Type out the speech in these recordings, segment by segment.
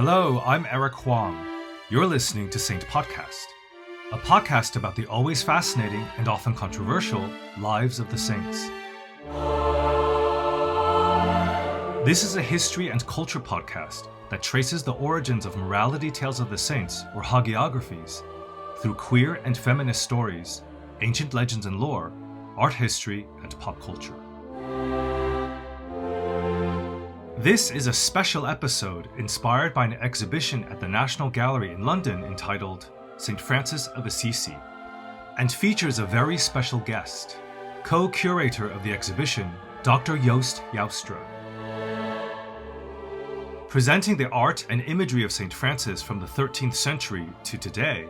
Hello, I'm Eric Huang. You're listening to Saint Podcast, a podcast about the always fascinating and often controversial lives of the saints. This is a history and culture podcast that traces the origins of morality tales of the saints, or hagiographies, through queer and feminist stories, ancient legends and lore, art history, and pop culture. This is a special episode inspired by an exhibition at the National Gallery in London entitled St. Francis of Assisi, and features a very special guest, co-curator of the exhibition, Dr Joost Joustra. Presenting the art and imagery of St. Francis from the 13th century to today,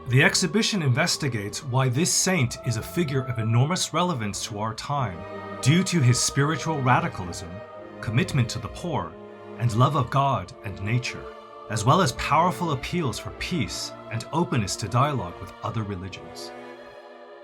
the exhibition investigates why this saint is a figure of enormous relevance to our time due to his spiritual radicalism, commitment to the poor, and love of God and nature, as well as powerful appeals for peace and openness to dialogue with other religions.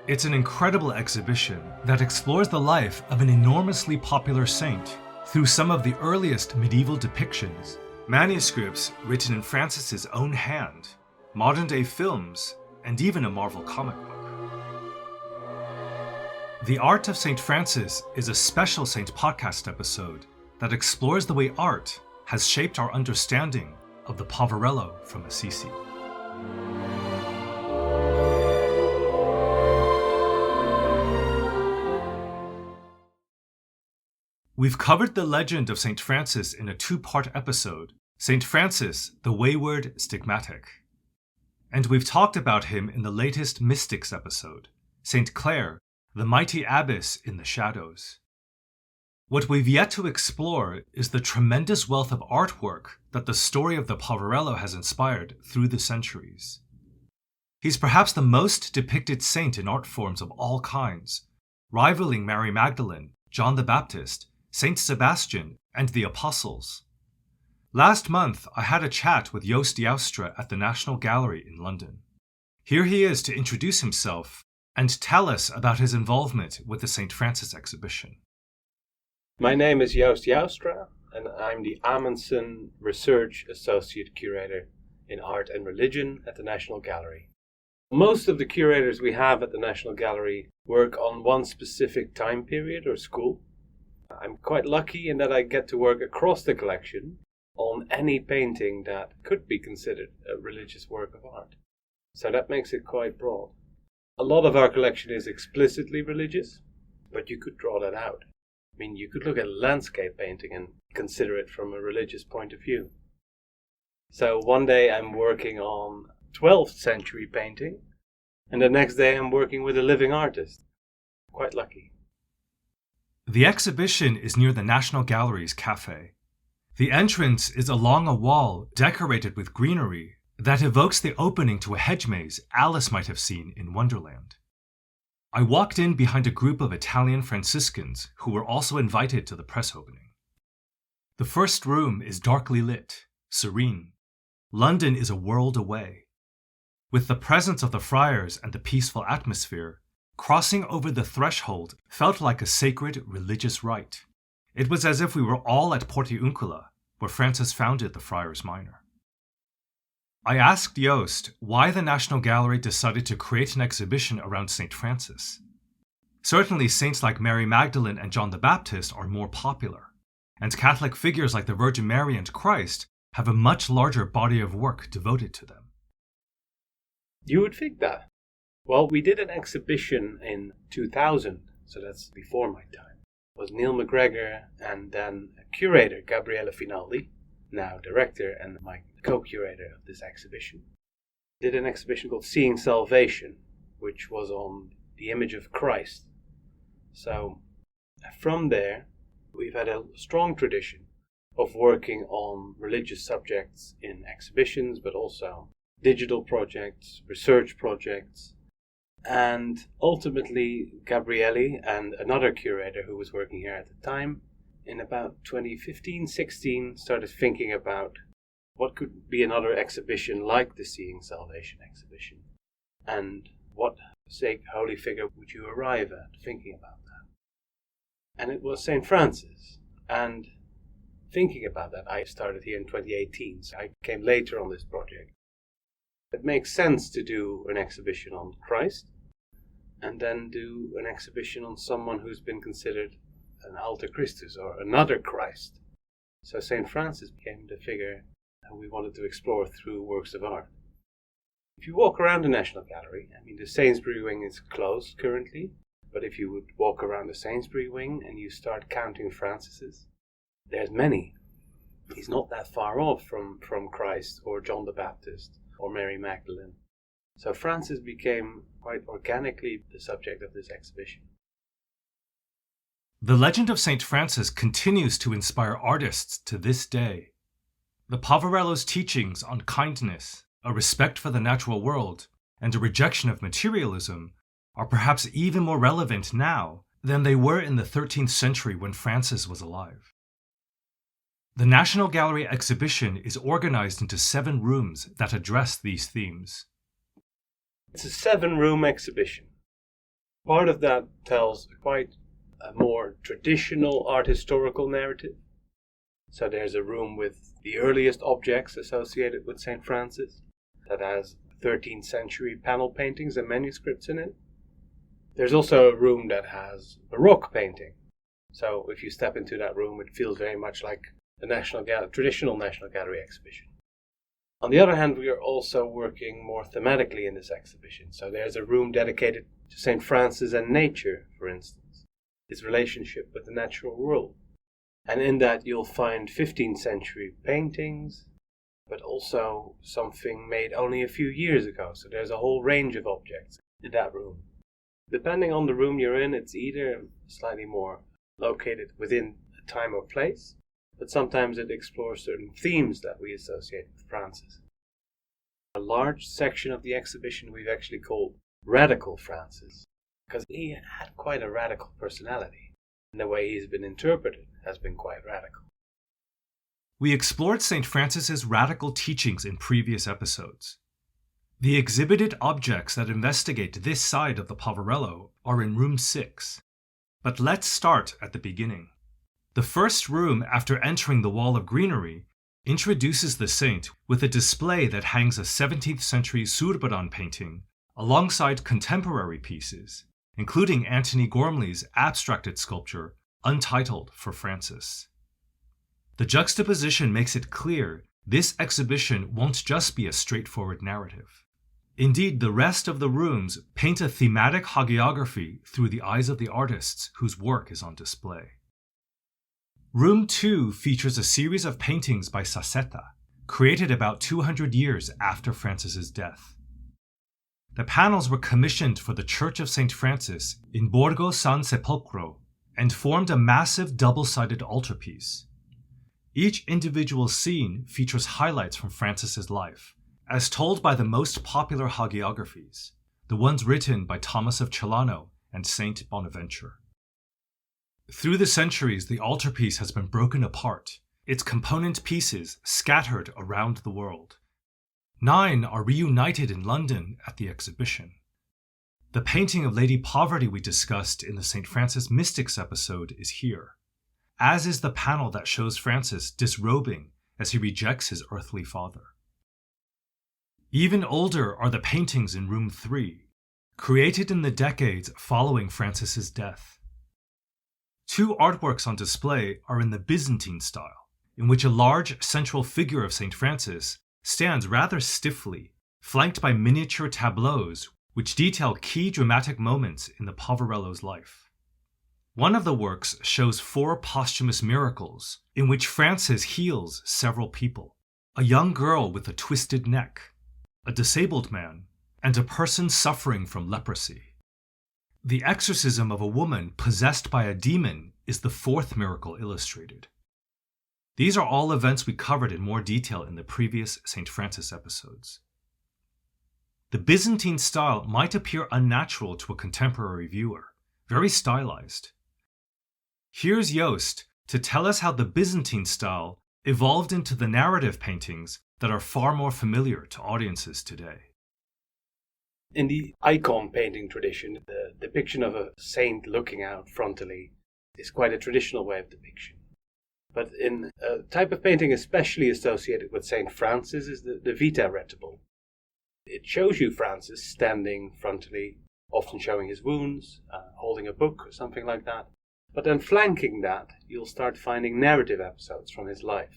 It's an incredible exhibition that explores the life of an enormously popular saint through some of the earliest medieval depictions, manuscripts written in Francis's own hand, modern-day films, and even a Marvel comic book. The Art of St. Francis is a special Saint Podcast episode that explores the way art has shaped our understanding of the poverello from Assisi. We've covered the legend of St. Francis in a two-part episode, St. Francis, the Wayward Stigmatic. And we've talked about him in the latest Mystics episode, St. Clare, the Mighty Abbess in the Shadows. What we've yet to explore is the tremendous wealth of artwork that the story of the poverello has inspired through the centuries. He's perhaps the most depicted saint in art forms of all kinds, rivaling Mary Magdalene, John the Baptist, Saint Sebastian, and the Apostles. Last month, I had a chat with Joost Joustra at the National Gallery in London. Here he is to introduce himself and tell us about his involvement with the St. Francis exhibition. My name is Joost Joustra, and I'm the Amundsen Research Associate Curator in Art and Religion at the National Gallery. Most of the curators we have at the National Gallery work on one specific time period or school. I'm quite lucky in that I get to work across the collection on any painting that could be considered a religious work of art. So that makes it quite broad. A lot of our collection is explicitly religious, but you could draw that out. I mean, you could look at landscape painting and consider it from a religious point of view. So one day I'm working on 12th century painting, and the next day I'm working with a living artist. Quite lucky. The exhibition is near the National Gallery's cafe. The entrance is along a wall decorated with greenery that evokes the opening to a hedge maze Alice might have seen in Wonderland. I walked in behind a group of Italian Franciscans who were also invited to the press opening. The first room is darkly lit, serene. London is a world away. With the presence of the friars and the peaceful atmosphere, crossing over the threshold felt like a sacred religious rite. It was as if we were all at Portiuncula, where Francis founded the Friars Minor. I asked Joost why the National Gallery decided to create an exhibition around St. Francis. Certainly saints like Mary Magdalene and John the Baptist are more popular, and Catholic figures like the Virgin Mary and Christ have a much larger body of work devoted to them. You would think that. Well, we did an exhibition in 2000, so that's before my time. It was Neil McGregor and then curator Gabriele Finaldi, now director and my co-curator of this exhibition. Did an exhibition called Seeing Salvation, which was on the image of Christ. So from there, we've had a strong tradition of working on religious subjects in exhibitions, but also digital projects, research projects. And ultimately, Gabriele and another curator who was working here at the time, in about 2015-16, started thinking about what could be another exhibition like the Seeing Salvation exhibition, and what holy figure would you arrive at thinking about that? And it was St. Francis. And thinking about that. I started here in 2018, so I came later on this project. It makes sense to do an exhibition on Christ and then do an exhibition on someone who's been considered an alter Christus or another Christ. So St. Francis became the figure that we wanted to explore through works of art. If you walk around the National Gallery, the Sainsbury wing is closed currently, but if you would walk around the Sainsbury wing and you start counting Francises, there's many. He's not that far off from Christ or John the Baptist or Mary Magdalene. So Francis became quite organically the subject of this exhibition. The legend of St. Francis continues to inspire artists to this day. The Poverello's teachings on kindness, a respect for the natural world, and a rejection of materialism are perhaps even more relevant now than they were in the 13th century when Francis was alive. The National Gallery exhibition is organized into 7 rooms that address these themes. It's a 7-room exhibition. Part of that tells quite a more traditional art historical narrative. So there's a room with the earliest objects associated with St. Francis that has 13th century panel paintings and manuscripts in it. There's also a room that has Baroque painting. So if you step into that room, it feels very much like the traditional National Gallery exhibition. On the other hand, we are also working more thematically in this exhibition. So there's a room dedicated to St. Francis and nature, for instance, his relationship with the natural world. And in that you'll find 15th century paintings, but also something made only a few years ago. So there's a whole range of objects in that room. Depending on the room you're in, it's either slightly more located within a time or place, but sometimes it explores certain themes that we associate with Francis. A large section of the exhibition we've actually called Radical Francis, because he had quite a radical personality, and the way he's been interpreted has been quite radical. We explored St. Francis's radical teachings in previous episodes. The exhibited objects that investigate this side of the Poverello are in room 6. But let's start at the beginning. The first room, after entering the wall of greenery, introduces the saint with a display that hangs a 17th century Zurbaran painting alongside contemporary pieces, including Antony Gormley's abstracted sculpture, Untitled for Francis. The juxtaposition makes it clear this exhibition won't just be a straightforward narrative. Indeed, the rest of the rooms paint a thematic hagiography through the eyes of the artists whose work is on display. Room 2 features a series of paintings by Sassetta, created about 200 years after Francis's death. The panels were commissioned for the Church of St. Francis in Borgo San Sepolcro and formed a massive double-sided altarpiece. Each individual scene features highlights from Francis's life, as told by the most popular hagiographies, the ones written by Thomas of Celano and Saint Bonaventure. Through the centuries, the altarpiece has been broken apart, its component pieces scattered around the world. 9 are reunited in London at the exhibition. The painting of Lady Poverty we discussed in the St. Francis Mystics episode is here, as is the panel that shows Francis disrobing as he rejects his earthly father. Even older are the paintings in room 3, created in the decades following Francis's death. 2 artworks on display are in the Byzantine style, in which a large central figure of St. Francis stands rather stiffly, flanked by miniature tableaus which detail key dramatic moments in the Poverello's life. One of the works shows 4 posthumous miracles in which Francis heals several people: a young girl with a twisted neck, a disabled man, and a person suffering from leprosy. The exorcism of a woman possessed by a demon is the 4th miracle illustrated. These are all events we covered in more detail in the previous St. Francis episodes. The Byzantine style might appear unnatural to a contemporary viewer, very stylized. Here's Joost to tell us how the Byzantine style evolved into the narrative paintings that are far more familiar to audiences today. In the icon painting tradition, the depiction of a saint looking out frontally is quite a traditional way of depiction. But in a type of painting especially associated with St. Francis is the vita retable. It shows you Francis standing frontally, often showing his wounds, holding a book or something like that. But then flanking that, you'll start finding narrative episodes from his life.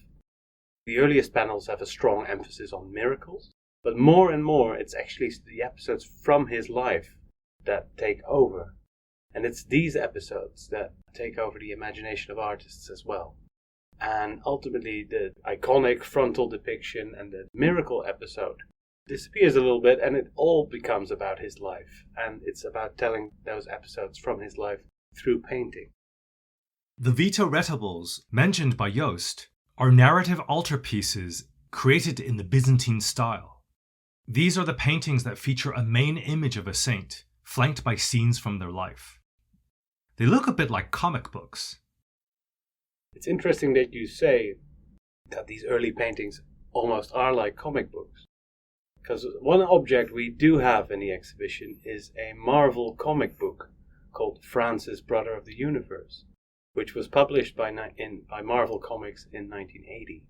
The earliest panels have a strong emphasis on miracles, but more and more it's actually the episodes from his life that take over. And it's these episodes that take over the imagination of artists as well. And ultimately the iconic frontal depiction and the miracle episode disappears a little bit, and it all becomes about his life. And it's about telling those episodes from his life through painting. The Vita Retables, mentioned by Joost, are narrative altarpieces created in the Byzantine style. These are the paintings that feature a main image of a saint, flanked by scenes from their life. They look a bit like comic books. It's interesting that you say that these early paintings almost are like comic books. Because one object we do have in the exhibition is a Marvel comic book called Francis, Brother of the Universe, which was published by Marvel Comics in 1980,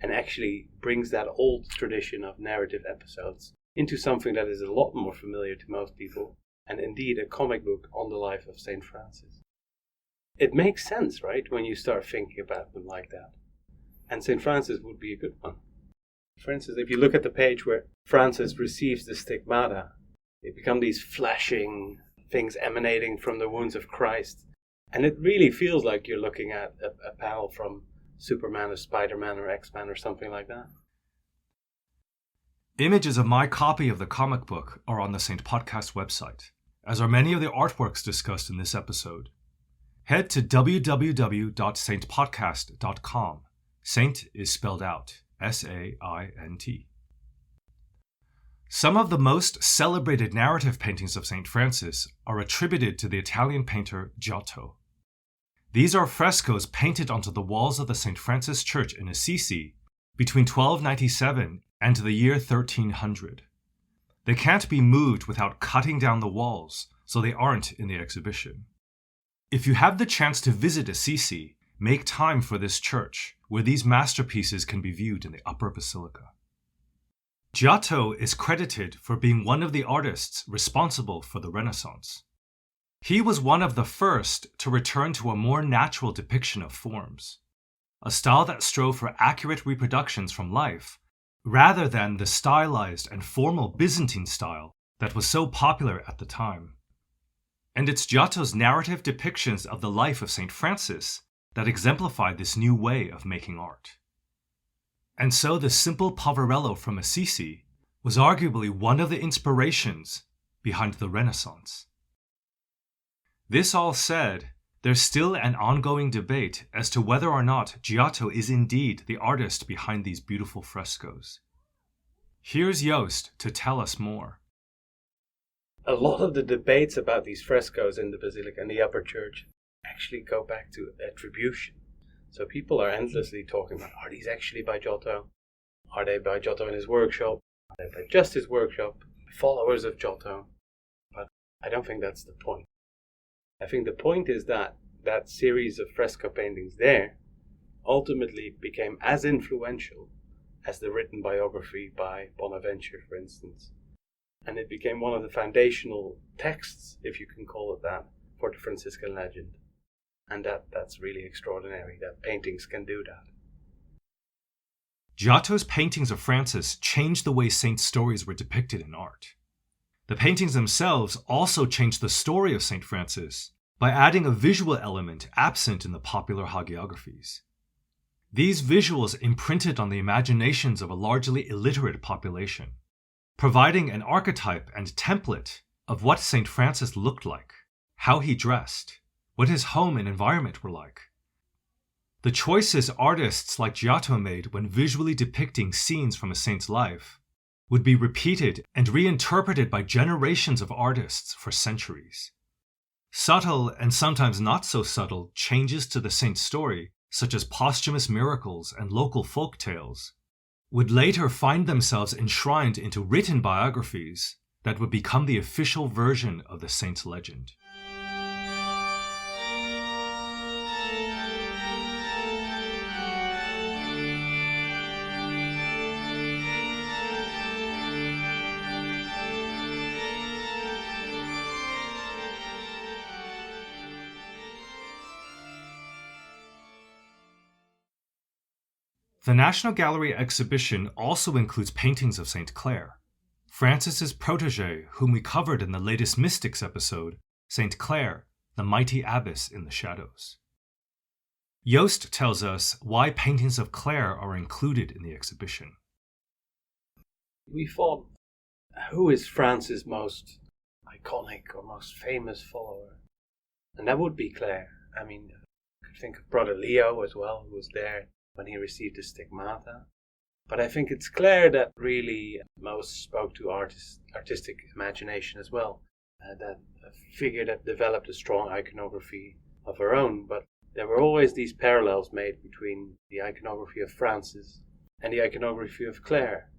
and actually brings that old tradition of narrative episodes into something that is a lot more familiar to most people, and indeed a comic book on the life of St. Francis. It makes sense, right, when you start thinking about them like that. And St. Francis would be a good one. For instance, if you look at the page where Francis receives the stigmata, they become these flashing things emanating from the wounds of Christ. And it really feels like you're looking at a panel from Superman or Spider-Man or X-Men or something like that. Images of my copy of the comic book are on the Saint Podcast website, as are many of the artworks discussed in this episode. Head to www.saintpodcast.com. Saint is spelled out, S-A-I-N-T. Some of the most celebrated narrative paintings of St. Francis are attributed to the Italian painter Giotto. These are frescoes painted onto the walls of the St. Francis Church in Assisi between 1297 and the year 1300. They can't be moved without cutting down the walls, so they aren't in the exhibition. If you have the chance to visit Assisi, make time for this church, where these masterpieces can be viewed in the upper basilica. Giotto is credited for being one of the artists responsible for the Renaissance. He was one of the first to return to a more natural depiction of forms, a style that strove for accurate reproductions from life, rather than the stylized and formal Byzantine style that was so popular at the time. And it's Giotto's narrative depictions of the life of St. Francis that exemplified this new way of making art. And so the simple poverello from Assisi was arguably one of the inspirations behind the Renaissance. This all said, there's still an ongoing debate as to whether or not Giotto is indeed the artist behind these beautiful frescoes. Here's Joost to tell us more. A lot of the debates about these frescoes in the basilica and the upper church actually go back to attribution. So people are endlessly talking about, are these actually by Giotto? Are they by Giotto in his workshop? Are they by just his workshop? Followers of Giotto? But I don't think that's the point. I think the point is that that series of fresco paintings there ultimately became as influential as the written biography by Bonaventure, for instance. And it became one of the foundational texts, if you can call it that, for the Franciscan legend. And that's really extraordinary, that paintings can do that. Giotto's paintings of Francis changed the way saint stories were depicted in art. The paintings themselves also changed the story of St. Francis by adding a visual element absent in the popular hagiographies. These visuals imprinted on the imaginations of a largely illiterate population, providing an archetype and template of what St. Francis looked like, how he dressed, what his home and environment were like. The choices artists like Giotto made when visually depicting scenes from a saint's life would be repeated and reinterpreted by generations of artists for centuries. Subtle and sometimes not so subtle changes to the saint's story, such as posthumous miracles and local folk tales, would later find themselves enshrined into written biographies that would become the official version of the saint's legend. The National Gallery exhibition also includes paintings of St. Clare, Francis's protege, whom we covered in the latest Mystics episode, St. Clare, the mighty abbess in the shadows. Joost tells us why paintings of Clare are included in the exhibition. We thought, who is Francis' most iconic or most famous follower? And that would be Clare. I mean, you could think of Brother Leo as well, who was there when he received his stigmata. But I think it's Clare that really most spoke to artistic imagination as well. That a figure that developed a strong iconography of her own. But there were always these parallels made between the iconography of Francis and the iconography of Clare.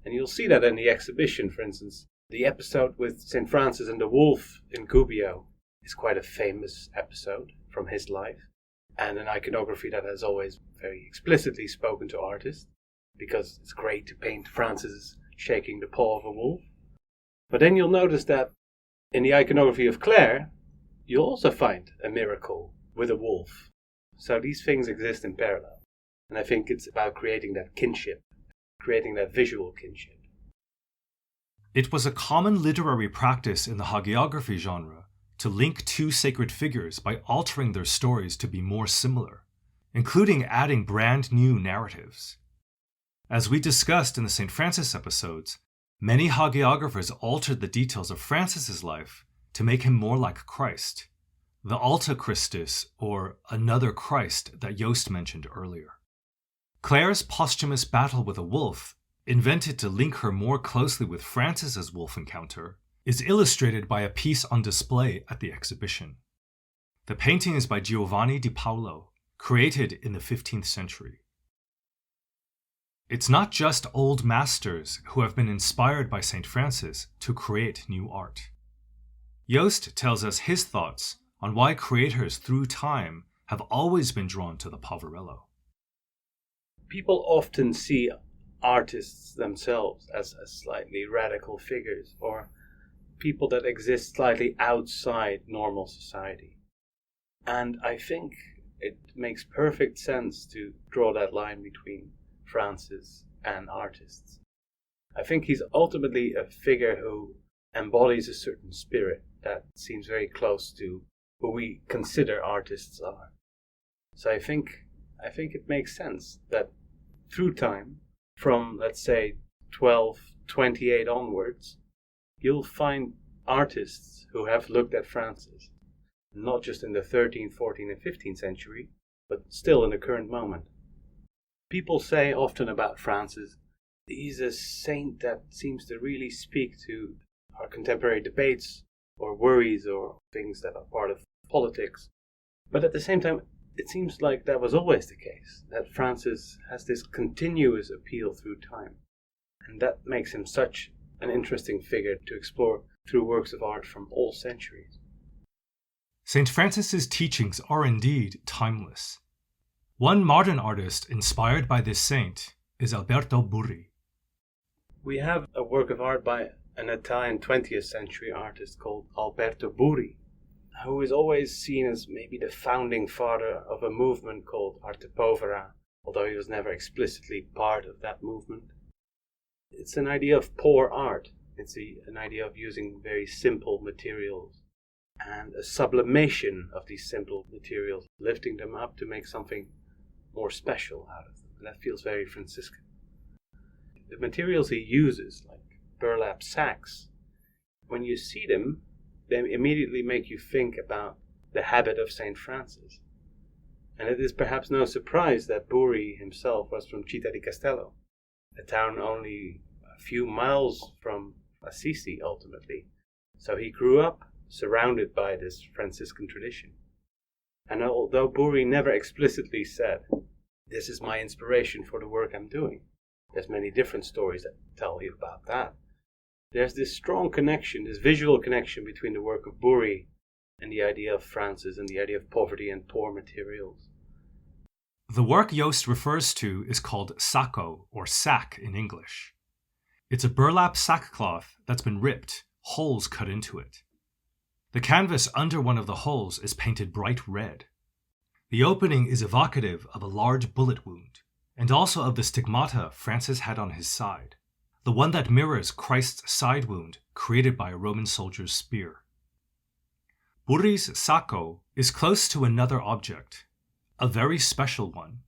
And you'll see that in the exhibition, for instance. The episode with St. Francis and the wolf in Gubbio is quite a famous episode from his life, and an iconography that has always very explicitly spoken to artists, because it's great to paint Francis shaking the paw of a wolf. But then you'll notice that in the iconography of Clare, you'll also find a miracle with a wolf. So these things exist in parallel. And I think it's about creating that kinship, creating that visual kinship. It was a common literary practice in the hagiography genre to link two sacred figures by altering their stories to be more similar, including adding brand new narratives. As we discussed in the St. Francis episodes, many hagiographers altered the details of Francis's life to make him more like Christ, the Alta Christus, or another Christ that Joost mentioned earlier. Clare's posthumous battle with a wolf, invented to link her more closely with Francis's wolf encounter, is illustrated by a piece on display at the exhibition. The painting is by Giovanni di Paolo, created in the 15th century. It's not just old masters who have been inspired by St. Francis to create new art. Joost tells us his thoughts on why creators through time have always been drawn to the poverello. People often see artists themselves as slightly radical figures, or people that exist slightly outside normal society. And I think it makes perfect sense to draw that line between Francis and artists. I think he's ultimately a figure who embodies a certain spirit that seems very close to who we consider artists are. So I think it makes sense that through time, from let's say 1228 onwards, you'll find artists who have looked at Francis, not just in the 13th, 14th, and 15th century, but still in the current moment. People say often about Francis, he's a saint that seems to really speak to our contemporary debates or worries or things that are part of politics. But at the same time, it seems like that was always the case, that Francis has this continuous appeal through time. And that makes him such an interesting figure to explore through works of art from all centuries. St. Francis's teachings are indeed timeless. One modern artist inspired by this saint is Alberto Burri. We have a work of art by an Italian 20th century artist called Alberto Burri, who is always seen as maybe the founding father of a movement called Arte Povera, although he was never explicitly part of that movement. It's an idea of poor art. It's an idea of using very simple materials and a sublimation of these simple materials, lifting them up to make something more special out of them. And that feels very Franciscan. The materials he uses, like burlap sacks, when you see them, they immediately make you think about the habit of St. Francis. And it is perhaps no surprise that Burri himself was from Città di Castello, a town only a few miles from Assisi ultimately. So he grew up surrounded by this Franciscan tradition. And although Burri never explicitly said, "This is my inspiration for the work I'm doing," there's many different stories that tell you about that. There's this strong connection, this visual connection between the work of Burri and the idea of Francis and the idea of poverty and poor materials. The work Joost refers to is called sacco, or sack in English. It's a burlap sackcloth that's been ripped, holes cut into it. The canvas under one of the holes is painted bright red. The opening is evocative of a large bullet wound, and also of the stigmata Francis had on his side, the one that mirrors Christ's side wound created by a Roman soldier's spear. Burri's sacco is close to another object, a very special one.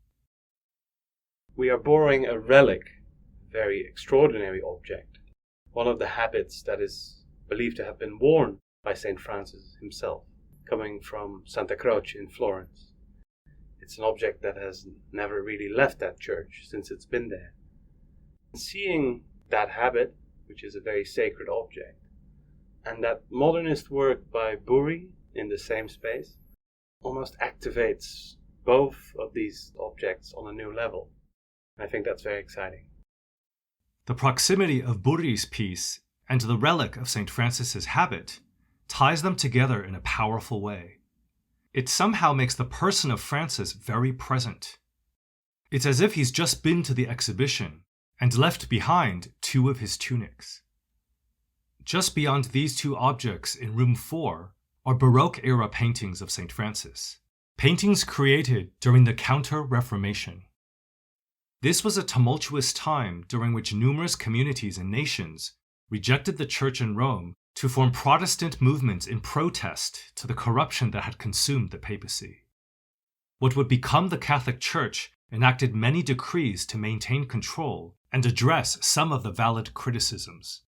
We are borrowing a relic, a very extraordinary object, one of the habits that is believed to have been worn by St. Francis himself, coming from Santa Croce in Florence. It's an object that has never really left that church since it's been there. Seeing that habit, which is a very sacred object, and that modernist work by Burri in the same space, almost activates both of these objects on a new level. I think that's very exciting. The proximity of Burri's piece and the relic of St. Francis's habit ties them together in a powerful way. It somehow makes the person of Francis very present. It's as if he's just been to the exhibition and left behind 2 of his tunics. Just beyond these 2 objects in room 4 are Baroque-era paintings of St. Francis, paintings created during the Counter-Reformation. This was a tumultuous time during which numerous communities and nations rejected the Church in Rome to form Protestant movements in protest to the corruption that had consumed the papacy. What would become the Catholic Church enacted many decrees to maintain control and address some of the valid criticisms.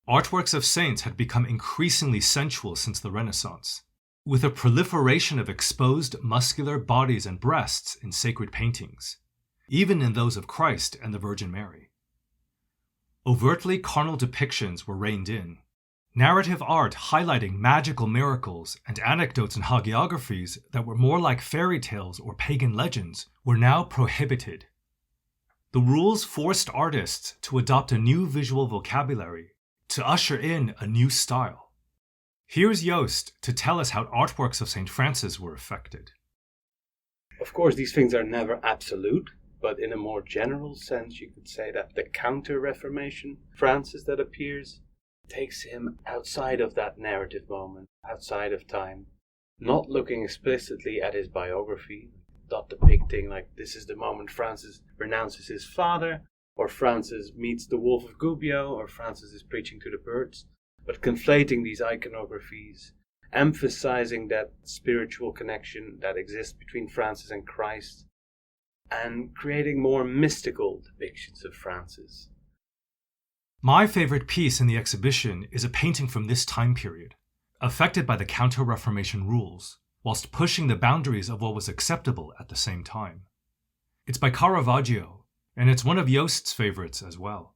Artworks of saints had become increasingly sensual since the Renaissance, with a proliferation of exposed muscular bodies and breasts in sacred paintings, even in those of Christ and the Virgin Mary. Overtly carnal depictions were reined in. Narrative art highlighting magical miracles and anecdotes and hagiographies that were more like fairy tales or pagan legends were now prohibited. The rules forced artists to adopt a new visual vocabulary, to usher in a new style. Here's Joost to tell us how artworks of St. Francis were affected. Of course, these things are never absolute, but in a more general sense, you could say that the Counter-Reformation Francis that appears takes him outside of that narrative moment, outside of time, not looking explicitly at his biography, not depicting like this is the moment Francis renounces his father, or Francis meets the wolf of Gubbio, or Francis is preaching to the birds, but conflating these iconographies, emphasizing that spiritual connection that exists between Francis and Christ, and creating more mystical depictions of Francis. My favorite piece in the exhibition is a painting from this time period, affected by the Counter-Reformation rules, whilst pushing the boundaries of what was acceptable at the same time. It's by Caravaggio, and it's one of Joost's favorites as well.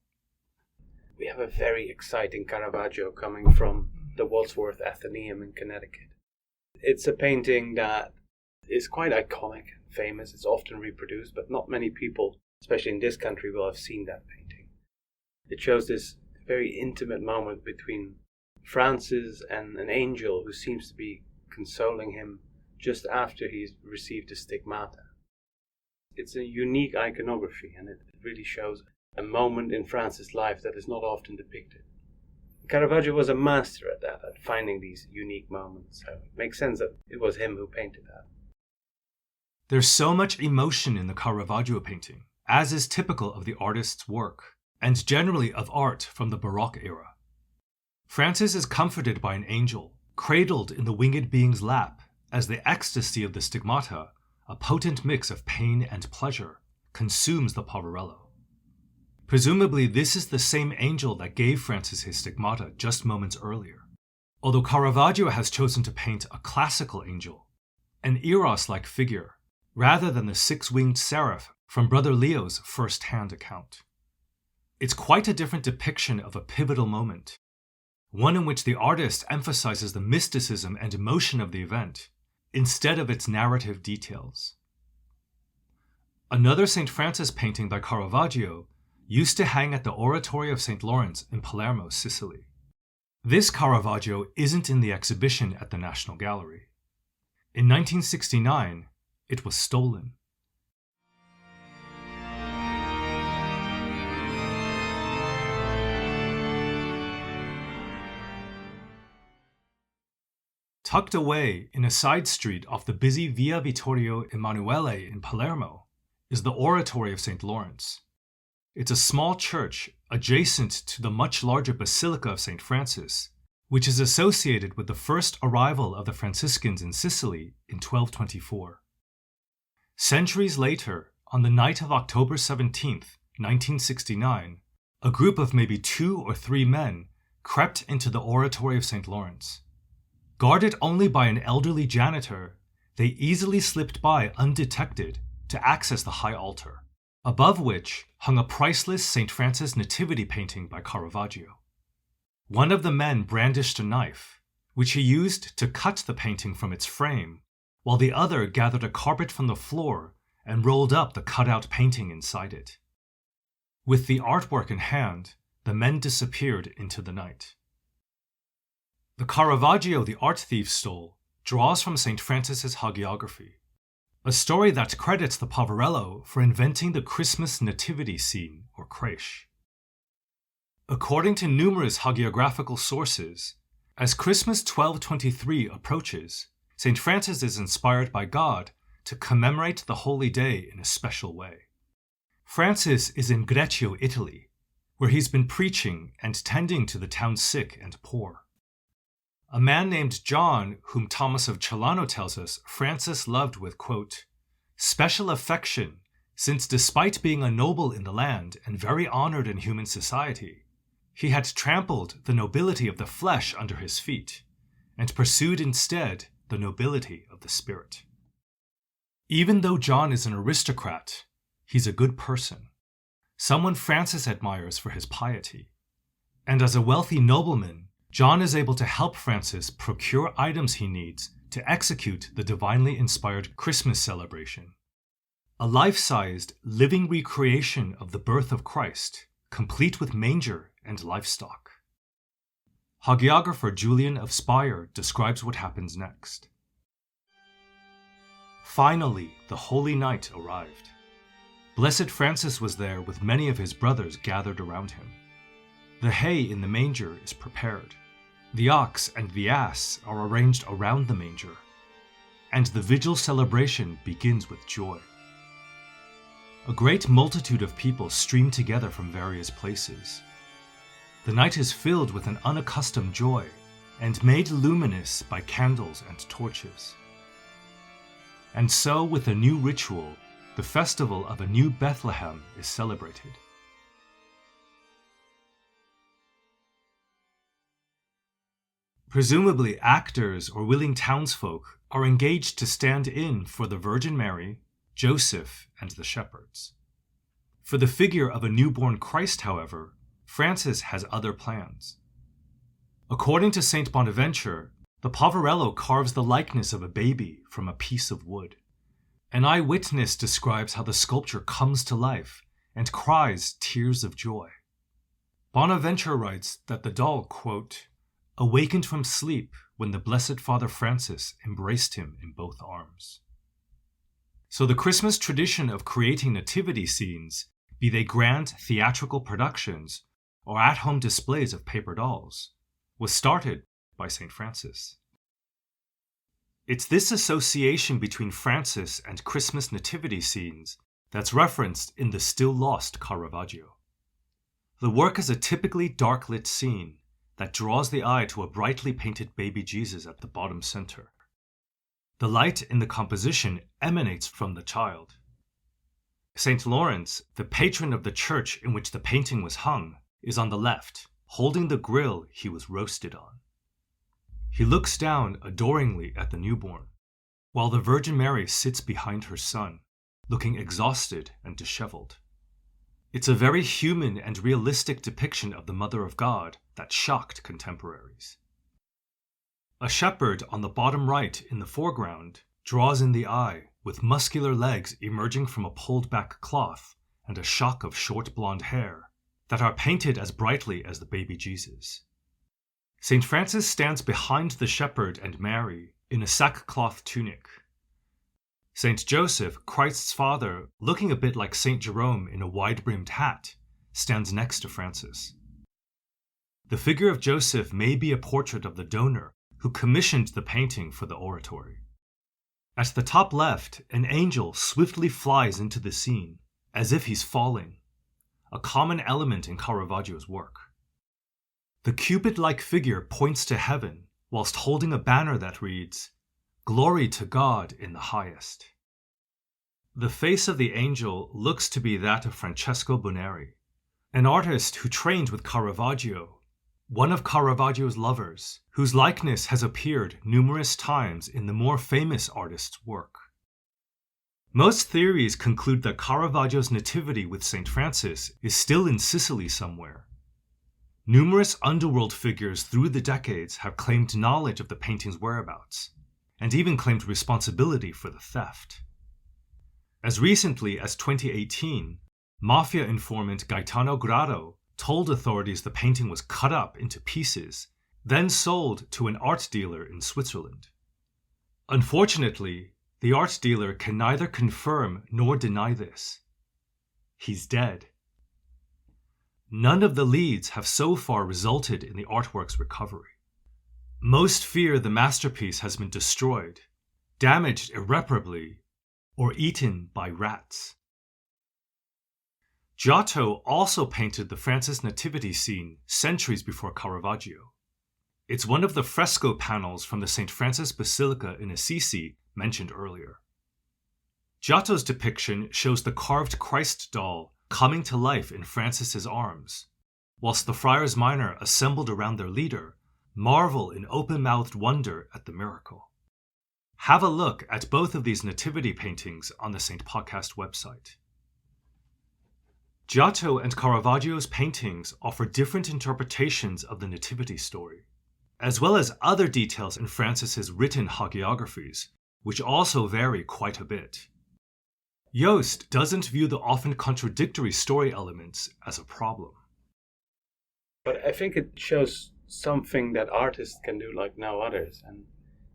We have a very exciting Caravaggio coming from the Wadsworth Athenaeum in Connecticut. It's a painting that is quite iconic, famous, it's often reproduced, but not many people, especially in this country, will have seen that painting. It shows this very intimate moment between Francis and an angel who seems to be consoling him just after he's received the stigmata. It's a unique iconography, and it really shows a moment in Francis' life that is not often depicted. Caravaggio was a master at that, at finding these unique moments, so it makes sense that it was him who painted that. There's so much emotion in the Caravaggio painting, as is typical of the artist's work, and generally of art from the Baroque era. Francis is comforted by an angel, cradled in the winged being's lap, as the ecstasy of the stigmata, a potent mix of pain and pleasure, consumes the poverello. Presumably this is the same angel that gave Francis his stigmata just moments earlier, although Caravaggio has chosen to paint a classical angel, an Eros-like figure, rather than the six-winged seraph from Brother Leo's first-hand account. It's quite a different depiction of a pivotal moment, one in which the artist emphasizes the mysticism and emotion of the event, instead of its narrative details. Another St. Francis painting by Caravaggio used to hang at the Oratory of St. Lawrence in Palermo, Sicily. This Caravaggio isn't in the exhibition at the National Gallery. In 1969, it was stolen. Tucked away in a side street off the busy Via Vittorio Emanuele in Palermo is the Oratory of St. Lawrence. It's a small church adjacent to the much larger Basilica of St. Francis, which is associated with the first arrival of the Franciscans in Sicily in 1224. Centuries later, on the night of October 17th, 1969, a group of maybe 2 or 3 men crept into the Oratory of St. Lawrence. Guarded only by an elderly janitor, they easily slipped by undetected to access the high altar, above which hung a priceless St. Francis nativity painting by Caravaggio. One of the men brandished a knife, which he used to cut the painting from its frame, while the other gathered a carpet from the floor and rolled up the cut-out painting inside it. With the artwork in hand, the men disappeared into the night. The Caravaggio the art thief stole draws from St. Francis's hagiography, a story that credits the poverello for inventing the Christmas nativity scene, or crèche. According to numerous hagiographical sources, as Christmas 1223 approaches, St. Francis is inspired by God to commemorate the holy day in a special way. Francis is in Greccio, Italy, where he's been preaching and tending to the town's sick and poor. A man named John, whom Thomas of Celano tells us Francis loved with, quote, special affection, since despite being a noble in the land and very honored in human society, he had trampled the nobility of the flesh under his feet, and pursued instead the nobility of the spirit. Even though John is an aristocrat, he's a good person, someone Francis admires for his piety. And as a wealthy nobleman, John is able to help Francis procure items he needs to execute the divinely inspired Christmas celebration. A life-sized, living recreation of the birth of Christ, complete with manger and livestock. Hagiographer Julian of Spire describes what happens next. Finally, the holy night arrived. Blessed Francis was there with many of his brothers gathered around him. The hay in the manger is prepared. The ox and the ass are arranged around the manger. And the vigil celebration begins with joy. A great multitude of people stream together from various places. The night is filled with an unaccustomed joy and made luminous by candles and torches. And so, with a new ritual, the festival of a new Bethlehem is celebrated. Presumably, actors or willing townsfolk are engaged to stand in for the Virgin Mary, Joseph, and the shepherds. For the figure of a newborn Christ, however, Francis has other plans. According to Saint Bonaventure, the poverello carves the likeness of a baby from a piece of wood. An eyewitness describes how the sculpture comes to life and cries tears of joy. Bonaventure writes that the doll, quote, awakened from sleep when the Blessed Father Francis embraced him in both arms. So the Christmas tradition of creating nativity scenes, be they grand theatrical productions or at-home displays of paper dolls, was started by St. Francis. It's this association between Francis and Christmas nativity scenes that's referenced in the still-lost Caravaggio. The work is a typically dark-lit scene that draws the eye to a brightly painted baby Jesus at the bottom center. The light in the composition emanates from the child. St. Lawrence, the patron of the church in which the painting was hung, is on the left, holding the grill he was roasted on. He looks down adoringly at the newborn, while the Virgin Mary sits behind her son, looking exhausted and disheveled. It's a very human and realistic depiction of the Mother of God that shocked contemporaries. A shepherd on the bottom right in the foreground draws in the eye with muscular legs emerging from a pulled-back cloth and a shock of short blonde hair that are painted as brightly as the baby Jesus. St. Francis stands behind the shepherd and Mary in a sackcloth tunic. St. Joseph, Christ's father, looking a bit like St. Jerome in a wide-brimmed hat, stands next to Francis. The figure of Joseph may be a portrait of the donor who commissioned the painting for the oratory. At the top left, an angel swiftly flies into the scene, as if he's falling, a common element in Caravaggio's work. The Cupid-like figure points to heaven whilst holding a banner that reads, "Glory to God in the highest." The face of the angel looks to be that of Francesco Boneri, an artist who trained with Caravaggio, one of Caravaggio's lovers, whose likeness has appeared numerous times in the more famous artist's work. Most theories conclude that Caravaggio's nativity with St. Francis is still in Sicily somewhere. Numerous underworld figures through the decades have claimed knowledge of the painting's whereabouts, and even claimed responsibility for the theft. As recently as 2018, Mafia informant Gaetano Grado told authorities the painting was cut up into pieces, then sold to an art dealer in Switzerland. Unfortunately, the art dealer can neither confirm nor deny this. He's dead. None of the leads have so far resulted in the artwork's recovery. Most fear the masterpiece has been destroyed, damaged irreparably, or eaten by rats. Giotto also painted the Francis Nativity scene centuries before Caravaggio. It's one of the fresco panels from the St. Francis Basilica in Assisi mentioned earlier. Giotto's depiction shows the carved Christ doll coming to life in Francis's arms, whilst the friars minor assembled around their leader marvel in open-mouthed wonder at the miracle. Have a look at both of these nativity paintings on the St. Podcast website. Giotto and Caravaggio's paintings offer different interpretations of the nativity story, as well as other details in Francis's written hagiographies, which also vary quite a bit. Joost doesn't view the often contradictory story elements as a problem. But I think it shows something that artists can do like no others, and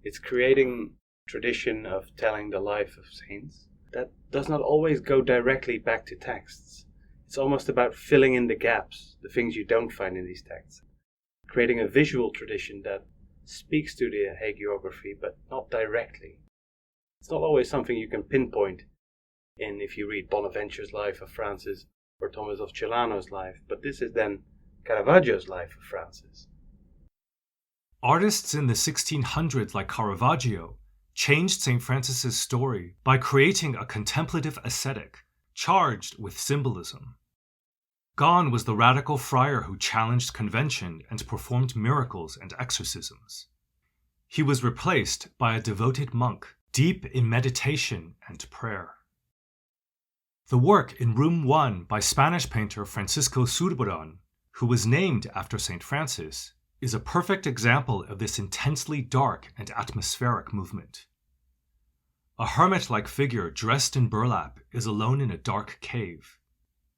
it's creating a tradition of telling the life of saints that does not always go directly back to texts. It's almost about filling in the gaps, the things you don't find in these texts. Creating a visual tradition that speaks to the hagiography, but not directly. It's not always something you can pinpoint in if you read Bonaventure's life of Francis or Thomas of Celano's life, but this is then Caravaggio's life of Francis. Artists in the 1600s like Caravaggio changed St. Francis's story by creating a contemplative ascetic charged with symbolism. Gone was the radical friar who challenged convention and performed miracles and exorcisms. He was replaced by a devoted monk, deep in meditation and prayer. The work in Room 1 by Spanish painter Francisco Zurbarán, who was named after St. Francis, is a perfect example of this intensely dark and atmospheric movement. A hermit-like figure dressed in burlap is alone in a dark cave.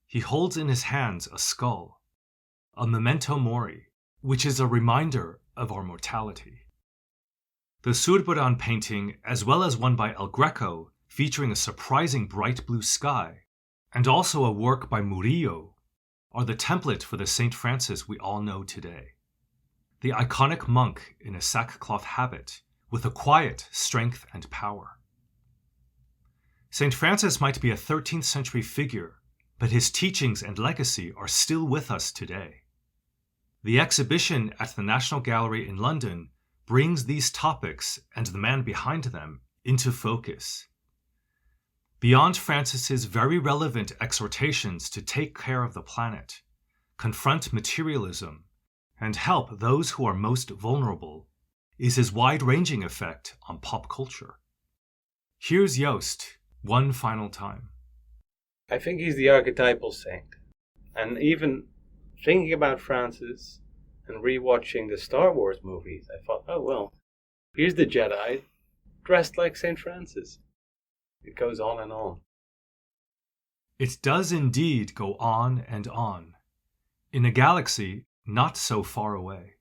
He holds in his hands a skull, a memento mori, which is a reminder of our mortality. The Zurbarán painting, as well as one by El Greco, featuring a surprising bright blue sky, and also a work by Murillo, are the template for the St. Francis we all know today. The iconic monk in a sackcloth habit, with a quiet strength and power. St. Francis might be a 13th century figure, but his teachings and legacy are still with us today. The exhibition at the National Gallery in London brings these topics and the man behind them into focus. Beyond Francis's very relevant exhortations to take care of the planet, confront materialism, and help those who are most vulnerable, is his wide-ranging effect on pop culture. Here's Joost, one final time. I think he's the archetypal saint. And even thinking about Francis and rewatching the Star Wars movies, I thought, oh well, here's the Jedi dressed like St. Francis. It goes on and on. It does indeed go on and on, in a galaxy not so far away.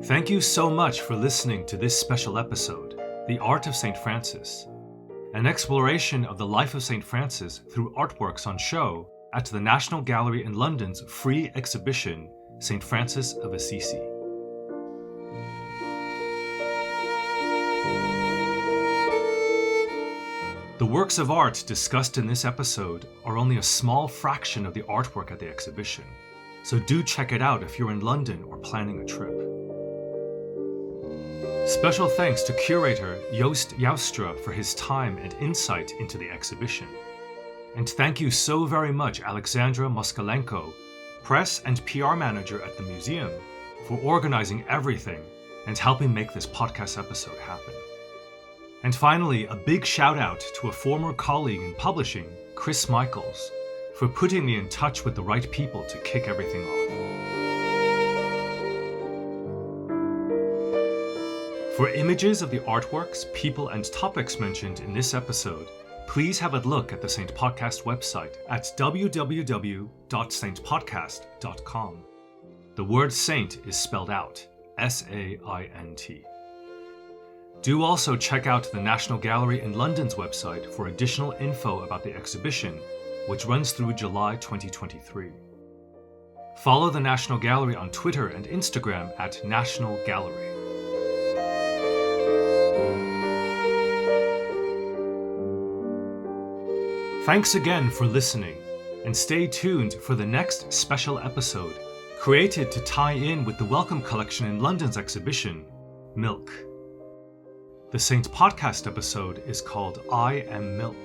Thank you so much for listening to this special episode, The Art of St. Francis, an exploration of the life of St. Francis through artworks on show at the National Gallery in London's free exhibition, St. Francis of Assisi. The works of art discussed in this episode are only a small fraction of the artwork at the exhibition, so do check it out if you're in London or planning a trip. Special thanks to curator Joost Joustra for his time and insight into the exhibition. And thank you so very much Alexandra Moskalenko, press and PR manager at the museum, for organizing everything and helping make this podcast episode happen. And finally, a big shout out to a former colleague in publishing, Chris Michaels, for putting me in touch with the right people to kick everything off. For images of the artworks, people, and topics mentioned in this episode, please have a look at the Saint Podcast website at www.saintpodcast.com. The word saint is spelled out, S-A-I-N-T. Do also check out the National Gallery in London's website for additional info about the exhibition, which runs through July 2023. Follow the National Gallery on Twitter and Instagram at National Gallery. Thanks again for listening, and stay tuned for the next special episode, created to tie in with the Wellcome Collection in London's exhibition, Milk. The Saint Podcast episode is called I Am Milk,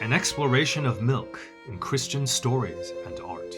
an exploration of milk in Christian stories and art.